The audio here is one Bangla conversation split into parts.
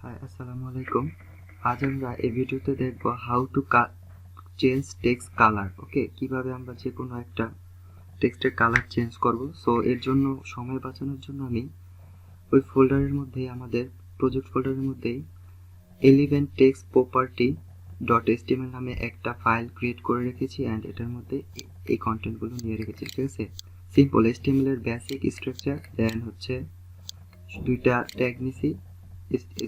হাই, আসসালামু আলাইকুম। আজ আমরা এই ভিডিওতে দেখব how to change text colour. Okay, কিভাবে আমরা যে কোনো একটা টেক্সটের কালার চেঞ্জ করব। সো এর জন্য সময় বাঁচানোর জন্য আমি ওই ফোল্ডারের মধ্যেই, আমাদের প্রজেক্ট ফোল্ডারের মধ্যেই এলিভেন্ট টেক্সট প্রপার্টি .html নামে একটা ফাইল ক্রিয়েট করে রেখেছি অ্যান্ড এটার মধ্যে এই কন্টেন্টগুলো নিয়ে রেখেছি। ঠিক আছে, সিম্পল HTML এর বেসিক স্ট্রাকচার, দেন হচ্ছে দুইটা ট্যাগ নিছি,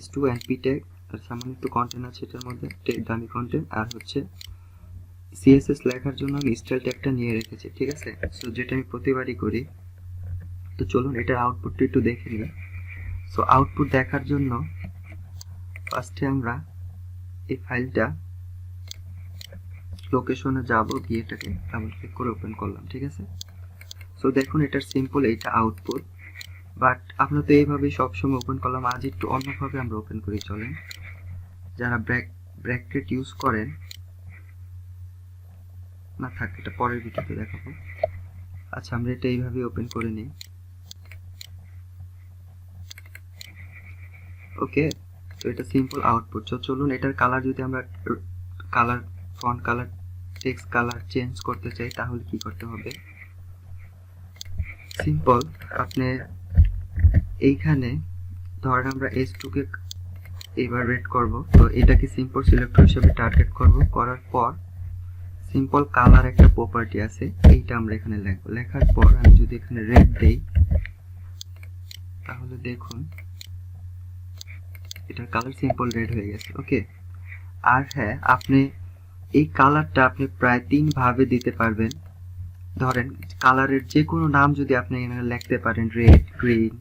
S2 and P ট্যাগ, আর সামান্য একটু কন্টেন্ট আছে এটার মধ্যে, দামি কন্টেন্ট, আর হচ্ছে CSS লেখার জন্য আমি স্টাইল ট্যাগটা নিয়ে রেখেছি। ঠিক আছে, সো যেটা আমি প্রতিবারই করি। তো চলুন এটার আউটপুটটা একটু দেখে নিই। সো আউটপুট দেখার জন্য ফার্স্টে আমরা এই ফাইলটা লোকেশনে যাব, গিয়ে এটাকে ডাবল ক্লিক করে ওপেন করলাম। ঠিক আছে, সো দেখুন এটার সিম্পল এইটা আউটপুট, বাট আমরা তো এইভাবেই সবসময় ওপেন করলাম। আজ একটু অন্যভাবে আমরা ওপেন করি। চলেন, যারা ব্র্যাকেট ইউজ করেন না, থাক, এটা পরের ভিডিওতে দেখাবো। আচ্ছা, আমরা এটা এইভাবে ওপেন করে নিই। ওকে, তো এটা সিম্পল আউটপুট। তো চলুন এটার কালার, যদি আমরা colour, font colour, text colour change করতে চাই তাহলে কি করতে হবে। সিম্পল, আপনি এইখানে ধরেন আমরা S2 কে এবার রেড করব, তো এটাকে সিম্পল সিলেক্টর হিসেবে টার্গেট করব। করার পর সিম্পল কালার একটা প্রপার্টি আছে, এইটা আমরা এখানে লিখব। লেখার পর আমি যদি এখানে রেড দেই তাহলে দেখুন এটার কালার সিম্পল রেড হয়ে গেছে। ওকে, আর হ্যাঁ, আপনি এই কালারটা আপনি প্রায় 3 ভাবে দিতে পারবেন। ধরেন কালারের যে কোনো নাম যদি আপনি এখানে লিখতে পারেন, রেড, গ্রিন,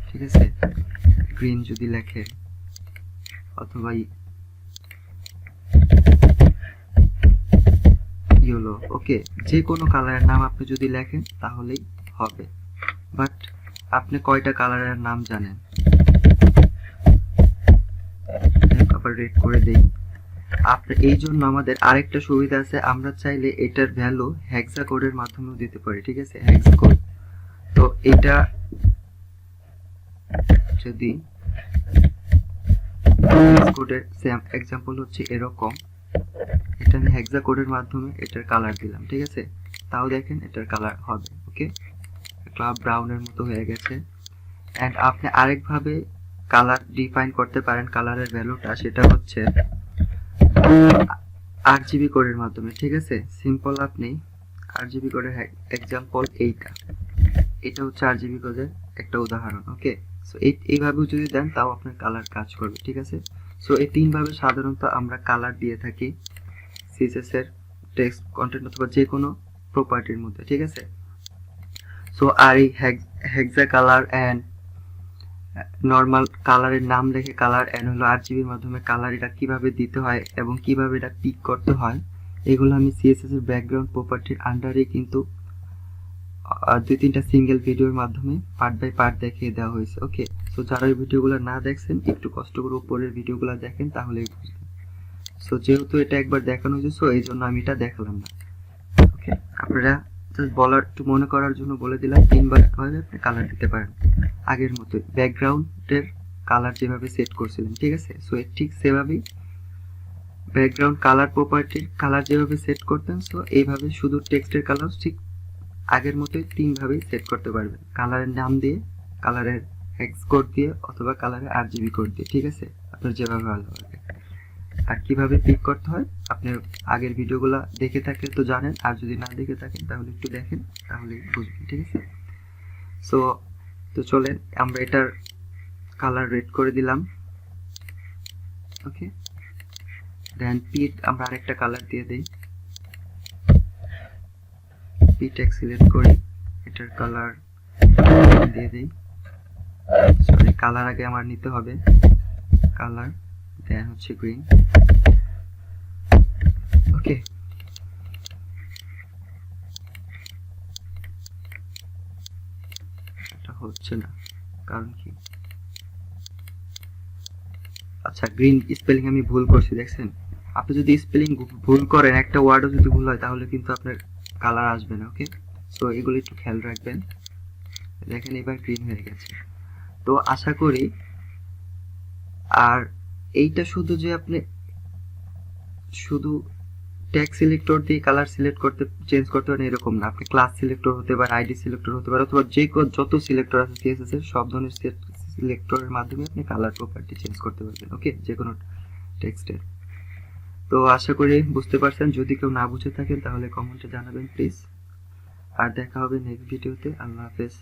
ঠিক আছে, গ্রিন যদি লেখেন, অথবা ইয়েলো। ওকে, যে কোনো কালারের নাম আপনি যদি লেখেন তাহলেই হবে। বাট আপনি কয়টা কালারের নাম জানেন? আবার রেড করে দেই। আপনার এই জন্য আমাদের আরেকটা সুবিধা আছে, আমরা চাইলে এটার ভ্যালু হেক্সা কোডের মাধ্যমেও দিতে পারি। ঠিক আছে, হেক্সা কোড। তো এটা যদি কোডের সেম এক্সাম্পল হচ্ছে এরকম, এটা আমি হেক্সা কোডের মাধ্যমে এটার কালার দিলাম। ঠিক আছে, তাও দেখেন এটার কালার হবে। ওকে, ক্লাব ব্রাউনের মতো হয়ে গেছে। এন্ড আপনি আরেকভাবে কালার ডিফাইন করতে পারেন কালারের ভ্যালুটা, সেটা হচ্ছে RGB কোডের মাধ্যমে। ঠিক আছে, সিম্পল আপনি RGB কোডের এক্সাম্পল এটা হচ্ছে RGB কোডের একটা উদাহরণ। ওকে, সো এইভাবেও যদি দেন তাও আপনার কালার কাজ করবে। ঠিক আছে, সো এই 3 ভাবে সাধারণত আমরা কালার দিয়ে থাকি CSS এর টেক্সট কন্টেন্ট অথবা যে কোনো প্রপার্টির মধ্যে। ঠিক আছে, সো আর এই হেক্সা কালার এন্ড নরমাল কালারের নাম লিখে কালার এন্ড হলো RGBর মাধ্যমে কালার, এটা কিভাবে দিতে হয় এবং কিভাবে এটা পিক করতে হয়, এগুলো আমি CSS এর ব্যাকগ্রাউন্ড প্রপার্টির আন্ডারে কিন্তু 2-3টা সিঙ্গেল ভিডিওর মাধ্যমে পার্ট বাই পার্ট দেখিয়ে দেওয়া হয়েছে। ওকে, সো যারা এই ভিডিওগুলো না দেখছেন একটু কষ্ট করে উপরের ভিডিওগুলো দেখেন, তাহলেই বুঝবেন। সো যেহেতু এটা একবার দেখানো হয়েছে, সো এই জন্য আমি এটা দেখালাম না। ওকে, আপনারা জাস্ট বলার, একটু মনে করার জন্য বলে দিলাম, 3বার ভাবে আপনি কালার দিতে পারেন আগের মতো, ব্যাকগ্রাউন্ডের কালার যেভাবে সেট করছিলেন। ঠিক আছে, সো ঠিক সেভাবেই ব্যাকগ্রাউন্ড কালার প্রপার্টির কালার যেভাবে সেট করতেন, সো এইভাবে শুধু টেক্সটের কালার ঠিক আগের মতোই 3 ভাবেই সেট করতে পারবেন, কালারের নাম দিয়ে, কালারের হেক্স কোড দিয়ে, অথবা কালারের RGB কোড দিয়ে। ঠিক আছে, আপনার যেভাবে ভালো লাগে। আর কিভাবে পিক করতে হয় আপনি আগের ভিডিওগুলো দেখে থাকলে তো জানেন, আর যদি না দেখে থাকেন তাহলে একটু দেখেন, তাহলে বুঝবেন। ঠিক আছে, সো তো চলেন আমরা এটার কালার রেড করে দিলাম। ওকে, দেন আমরা আরেকটা কালার দিয়ে দেই, টেক্সট সিলেক্ট করি, এটার কালার দিয়ে দেই। সরি, কালার আগে আমার নিতে হবে, কালার দেন হচ্ছে গ্রিন। ওকে, এটা হচ্ছে না, কারণ কি? আচ্ছা, গ্রিন স্পেলিং আমি ভুল করছি, দেখছেন? আপনি যদি স্পেলিং ভুল করেন, একটা ওয়ার্ডও যদি ভুল হয়, তাহলে কিন্তু আপনার কালার আসবে না। ওকে, সো এগুলো একটু খেয়াল রাখবেন। দেখেন এবার গ্রিন হয়ে গেছে। তো আশা করি আর এইটা শুধু যে আপনি শুধু ট্যাগ সিলেক্টর দিয়ে কালার সিলেক্ট করতে চেঞ্জ করতে পারেন এরকম না, আপনি ক্লাস সিলেক্টর হতে পারে, আইডি সিলেক্টর হতে পারে, অথবা যত সিলেক্টর আছে সিএসএস এর সব ধরনের সিলেক্টরের মাধ্যমে আপনি কালার প্রপার্টি চেঞ্জ করতে পারবেন। ওকে, যে কোনো টেক্সটের। তো আশা করি বুঝতে পারছেন। যদি কেউ না বুঝে থাকেন তাহলে কমেন্টে জানাবেন প্লিজ। আর দেখা হবে নেক্সট ভিডিওতে। আল্লাহ হাফেজ।